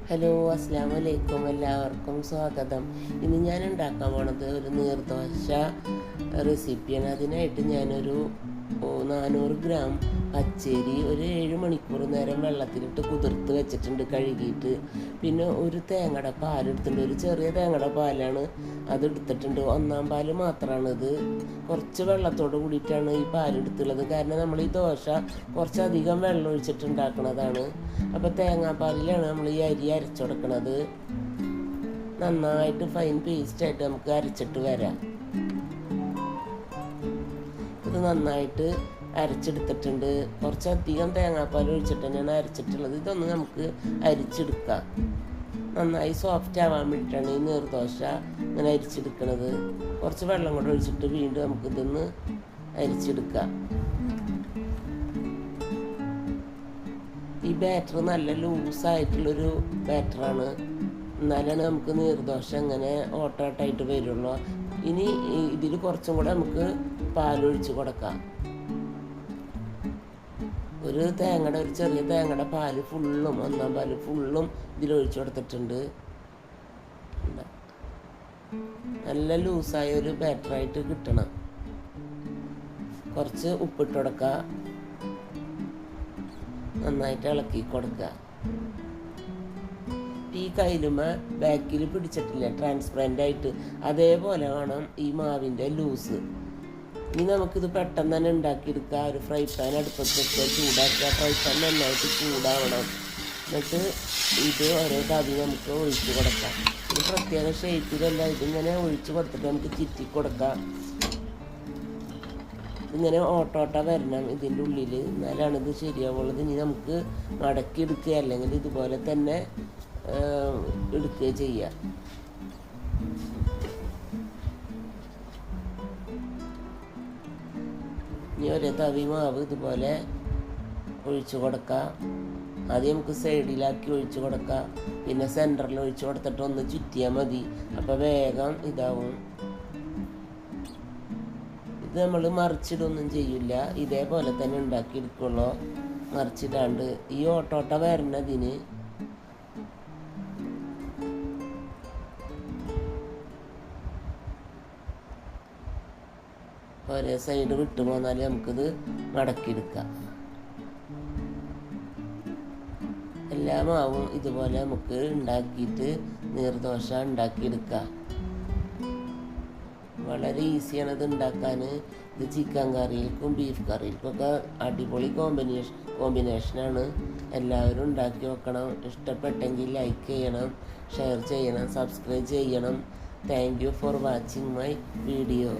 Hello, അസ്സലാമു അലൈക്കും. എല്ലാവർക്കും സ്വാഗതം. ഇന്ന് ഞാൻ ഉണ്ടാക്കാൻ പോണത് ഒരു നീർദോശ റെസിപ്പിയാണ്. അതിനായിട്ട് ഞാനൊരു 400 ഗ്രാം പച്ചരി ഒരു 7 മണിക്കൂർ നേരം വെള്ളത്തിലിട്ട് കുതിർത്ത് വെച്ചിട്ടുണ്ട്, കഴുകിയിട്ട്. പിന്നെ ഒരു തേങ്ങയുടെ പാലെടുത്തിട്ടുണ്ട്, ഒരു ചെറിയ തേങ്ങയുടെ പാലാണ് അത് എടുത്തിട്ടുണ്ട്. 1-ാം പാല് മാത്രമാണിത്. കുറച്ച് വെള്ളത്തോട് കൂടിയിട്ടാണ് ഈ പാലെടുത്തുള്ളത്, കാരണം നമ്മൾ ഈ ദോശ കുറച്ചധികം വെള്ളം ഒഴിച്ചിട്ടുണ്ടാക്കുന്നതാണ്. അപ്പോൾ തേങ്ങാപ്പാലിലാണ് നമ്മൾ ഈ അരി അരച്ചുകൊടുക്കണത്. നന്നായിട്ട് ഫൈൻ പേസ്റ്റായിട്ട് നമുക്ക് അരച്ചിട്ട് വരാം. ഇത് നന്നായിട്ട് അരച്ചെടുത്തിട്ടുണ്ട്. കുറച്ചധികം തേങ്ങാപ്പാൽ ഒഴിച്ചിട്ട് തന്നെയാണ് അരച്ചിട്ടുള്ളത്. ഇതൊന്ന് നമുക്ക് അരിച്ചെടുക്കാം. നന്നായി സോഫ്റ്റ് ആവാൻ വേണ്ടിയിട്ടാണ് ഈ നീർദോശ ഇങ്ങനെ അരിച്ചെടുക്കുന്നത്. കുറച്ച് വെള്ളം കൂടെ ഒഴിച്ചിട്ട് വീണ്ടും നമുക്കിതൊന്ന് അരിച്ചെടുക്കാം. ഈ ബാറ്റർ നല്ല ലൂസായിട്ടുള്ളൊരു ബാറ്ററാണ്, എന്നാലാണ് നമുക്ക് നീർദോശ ഇങ്ങനെ ഓട്ടോട്ടായിട്ട് വരുള്ളൂ. ഇനി ഇതിൽ കുറച്ചും കൂടെ നമുക്ക് പാലൊഴിച്ച് കൊടുക്കാം. ഒരു ചെറിയ തേങ്ങയുടെ പാല് ഫുള്ളും, 1-ാം പാല് ഫുള്ളും ഇതിലൊഴിച്ച് കൊടുത്തിട്ടുണ്ട്. നല്ല ലൂസായ ഒരു ബാറ്ററായിട്ട് കിട്ടണം. കുറച്ച് ഉപ്പിട്ട് കൊടുക്കുക, നന്നായിട്ട് ഇളക്കി കൊടുക്കുക. ഈ കയ്യിലുമ ബാക്കിൽ പിടിച്ചിട്ടില്ല, ട്രാൻസ്പെറൻ്റ് ആയിട്ട് അതേപോലെ വേണം ഈ മാവിൻ്റെ ലൂസ്. ഇനി നമുക്കിത് പെട്ടെന്ന് തന്നെ ഉണ്ടാക്കിയെടുക്കുക. ഒരു ഫ്രൈ പാൻ അടുപ്പത്ത് വെച്ച് ചൂടാക്കുക. ഫ്രൈ പാൻ നന്നായിട്ട് ചൂടാവണം. എന്നിട്ട് ഇത് ഓരോ തവി നമുക്ക് ഒഴിച്ച് കൊടുക്കാം. ഇത് പ്രത്യേക ഷേപ്പിലല്ല, ഇതിങ്ങനെ ഒഴിച്ച് കൊടുത്തിട്ട് നമുക്ക് ചിറ്റി കൊടുക്കാം. ഇങ്ങനെ ഓട്ടോട്ട വരണം ഇതിൻ്റെ ഉള്ളിൽ, എന്നാലാണ് ഇത് ശരിയാവുള്ളത്. ഇനി നമുക്ക് മടക്കി എടുക്കുക, അല്ലെങ്കിൽ ഇതുപോലെ തന്നെ എടുക്കുക ചെയ്യുക. ഇനി ഒരേ തവി മാവ് ഇതുപോലെ ഒഴിച്ചു കൊടുക്കുക. ആദ്യം നമുക്ക് സൈഡിലാക്കി ഒഴിച്ചു കൊടുക്കുക, പിന്നെ സെൻറ്ററിൽ ഒഴിച്ചു കൊടുത്തിട്ട് ഒന്ന് ചുറ്റിയാൽ മതി. അപ്പോൾ വേഗം ഇതാവും. ഇത് നമ്മൾ മറിച്ചിടൊന്നും ചെയ്യില്ല, ഇതേപോലെ തന്നെ ഉണ്ടാക്കിയെടുക്കുള്ളൂ, മറിച്ചിടാണ്ട്. ഈ ഓട്ടോട്ട വരണതിന് ഒരേ സൈഡ് വിട്ടു പോന്നാൽ നമുക്കിത് മടക്കിയെടുക്കാം. എല്ലാ മാവും ഇതുപോലെ നമുക്ക് ഉണ്ടാക്കിയിട്ട് നീർദോശ ഉണ്ടാക്കിയെടുക്കാം. വളരെ ഈസിയാണ് ഇത് ഉണ്ടാക്കാൻ. ഇത് ചിക്കൻ കറിയിൽക്കും ബീഫ് കറിയിൽക്കും ഒക്കെ അടിപൊളി കോമ്പിനേഷനാണ്. എല്ലാവരും ഉണ്ടാക്കി നോക്കണം. ഇഷ്ടപ്പെട്ടെങ്കിൽ ലൈക്ക് ചെയ്യണം, ഷെയർ ചെയ്യണം, സബ്സ്ക്രൈബ് ചെയ്യണം. Thank you for watching my video.